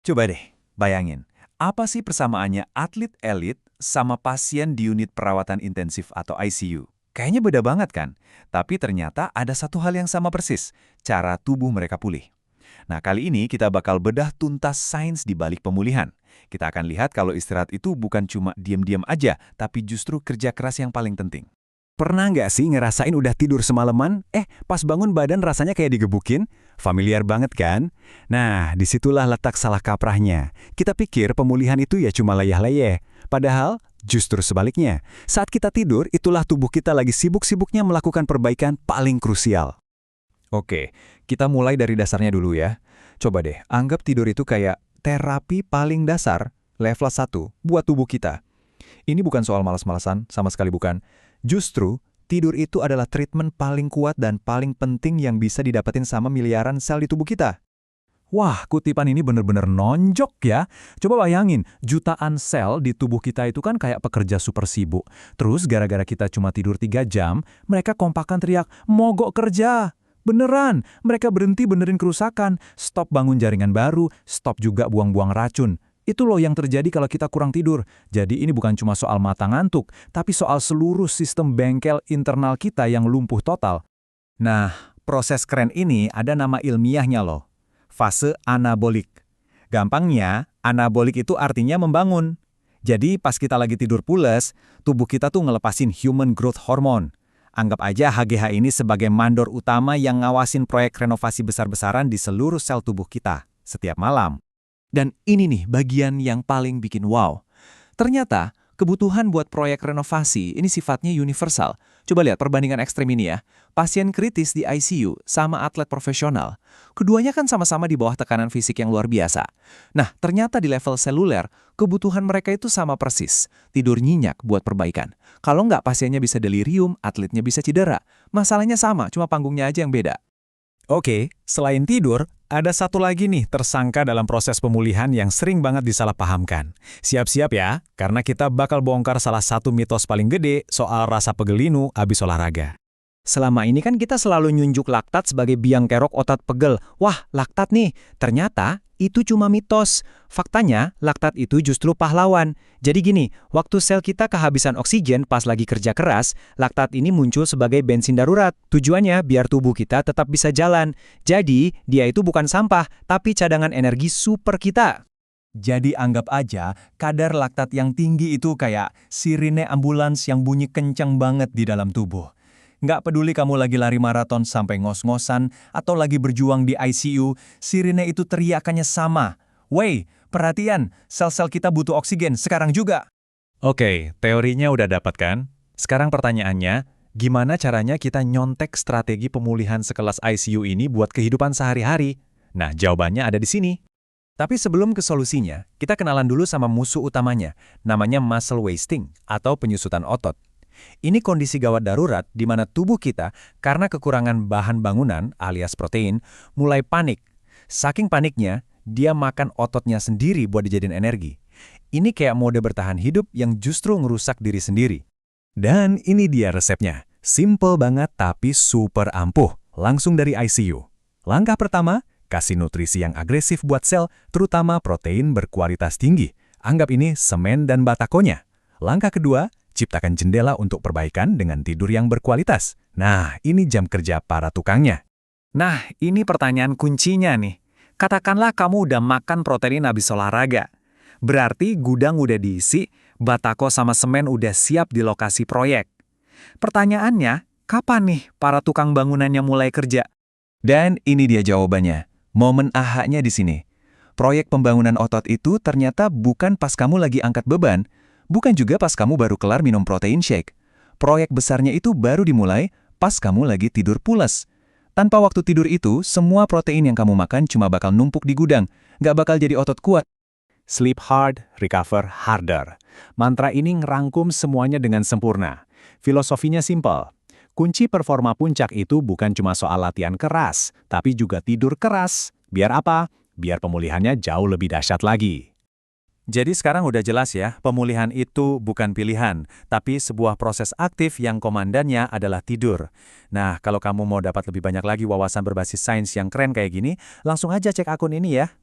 Coba deh, bayangin. Apa sih persamaannya atlet elit sama pasien di unit perawatan intensif atau ICU? Kayaknya beda banget kan? Tapi ternyata ada satu hal yang sama persis, cara tubuh mereka pulih. Nah, kali ini kita bakal bedah tuntas sains di balik pemulihan. Kita akan lihat kalau istirahat itu bukan cuma diam-diam aja, tapi justru kerja keras yang paling penting. Pernah nggak sih ngerasain udah tidur semalaman, pas bangun badan rasanya kayak digebukin? Familiar banget kan? Nah, disitulah letak salah kaprahnya. Kita pikir pemulihan itu ya cuma layah-layeh. Padahal, justru sebaliknya. Saat kita tidur, itulah tubuh kita lagi sibuk-sibuknya melakukan perbaikan paling krusial. Oke, kita mulai dari dasarnya dulu ya. Coba deh, anggap tidur itu kayak terapi paling dasar, level 1, buat tubuh kita. Ini bukan soal malas-malasan, sama sekali bukan. Justru, tidur itu adalah treatment paling kuat dan paling penting yang bisa didapetin sama miliaran sel di tubuh kita. Wah, kutipan ini bener-bener nonjok ya. Coba bayangin, jutaan sel di tubuh kita itu kan kayak pekerja super sibuk. Terus gara-gara kita cuma tidur 3 jam, mereka kompakan teriak, mogok kerja. Beneran, mereka berhenti benerin kerusakan, stop bangun jaringan baru, stop juga buang-buang racun. Itu loh yang terjadi kalau kita kurang tidur. Jadi ini bukan cuma soal mata ngantuk, tapi soal seluruh sistem bengkel internal kita yang lumpuh total. Nah, proses keren ini ada nama ilmiahnya loh. Fase anabolik. Gampangnya, anabolik itu artinya membangun. Jadi pas kita lagi tidur pules, tubuh kita tuh ngelepasin human growth hormone. Anggap aja HGH ini sebagai mandor utama yang ngawasin proyek renovasi besar-besaran di seluruh sel tubuh kita setiap malam. Dan ini nih bagian yang paling bikin wow. Ternyata, kebutuhan buat proyek renovasi ini sifatnya universal. Coba lihat perbandingan ekstrem ini ya. Pasien kritis di ICU sama atlet profesional. Keduanya kan sama-sama di bawah tekanan fisik yang luar biasa. Nah, ternyata di level seluler, kebutuhan mereka itu sama persis. Tidur nyenyak buat perbaikan. Kalau nggak pasiennya bisa delirium, atletnya bisa cedera. Masalahnya sama, cuma panggungnya aja yang beda. Oke, selain tidur, ada satu lagi nih tersangka dalam proses pemulihan yang sering banget disalahpahamkan. Siap-siap ya, karena kita bakal bongkar salah satu mitos paling gede soal rasa pegelinu abis olahraga. Selama ini kan kita selalu nyunjuk laktat sebagai biang kerok otot pegel. Wah, laktat nih. Ternyata itu cuma mitos. Faktanya, laktat itu justru pahlawan. Jadi gini, waktu sel kita kehabisan oksigen pas lagi kerja keras, laktat ini muncul sebagai bensin darurat. Tujuannya biar tubuh kita tetap bisa jalan. Jadi, dia itu bukan sampah, tapi cadangan energi super kita. Jadi anggap aja kadar laktat yang tinggi itu kayak sirine ambulans yang bunyi kencang banget di dalam tubuh. Nggak peduli kamu lagi lari maraton sampai ngos-ngosan atau lagi berjuang di ICU, sirine itu teriakannya sama. Wey, perhatian, sel-sel kita butuh oksigen sekarang juga. Oke, teorinya udah dapat kan? Sekarang pertanyaannya, gimana caranya kita nyontek strategi pemulihan sekelas ICU ini buat kehidupan sehari-hari? Nah, jawabannya ada di sini. Tapi sebelum ke solusinya, kita kenalan dulu sama musuh utamanya, namanya muscle wasting atau penyusutan otot. Ini kondisi gawat darurat di mana tubuh kita, karena kekurangan bahan bangunan alias protein, mulai panik. Saking paniknya, dia makan ototnya sendiri buat dijadiin energi. Ini kayak mode bertahan hidup yang justru ngerusak diri sendiri. Dan ini dia resepnya. Simple banget tapi super ampuh. Langsung dari ICU. Langkah pertama, kasih nutrisi yang agresif buat sel, terutama protein berkualitas tinggi. Anggap ini semen dan batakonya. Langkah kedua, ciptakan jendela untuk perbaikan dengan tidur yang berkualitas. Nah, ini jam kerja para tukangnya. Nah, ini pertanyaan kuncinya nih. Katakanlah kamu udah makan protein habis olahraga. Berarti gudang udah diisi, batako sama semen udah siap di lokasi proyek. Pertanyaannya, kapan nih para tukang bangunannya mulai kerja? Dan ini dia jawabannya. Momen ahanya di sini. Proyek pembangunan otot itu ternyata bukan pas kamu lagi angkat beban, bukan juga pas kamu baru kelar minum protein shake. Proyek besarnya itu baru dimulai pas kamu lagi tidur pulas. Tanpa waktu tidur itu, semua protein yang kamu makan cuma bakal numpuk di gudang, nggak bakal jadi otot kuat. Sleep hard, recover harder. Mantra ini ngerangkum semuanya dengan sempurna. Filosofinya simpel. Kunci performa puncak itu bukan cuma soal latihan keras, tapi juga tidur keras. Biar apa? Biar pemulihannya jauh lebih dahsyat lagi. Jadi sekarang udah jelas ya, pemulihan itu bukan pilihan, tapi sebuah proses aktif yang komandannya adalah tidur. Nah, kalau kamu mau dapat lebih banyak lagi wawasan berbasis sains yang keren kayak gini, langsung aja cek akun ini ya.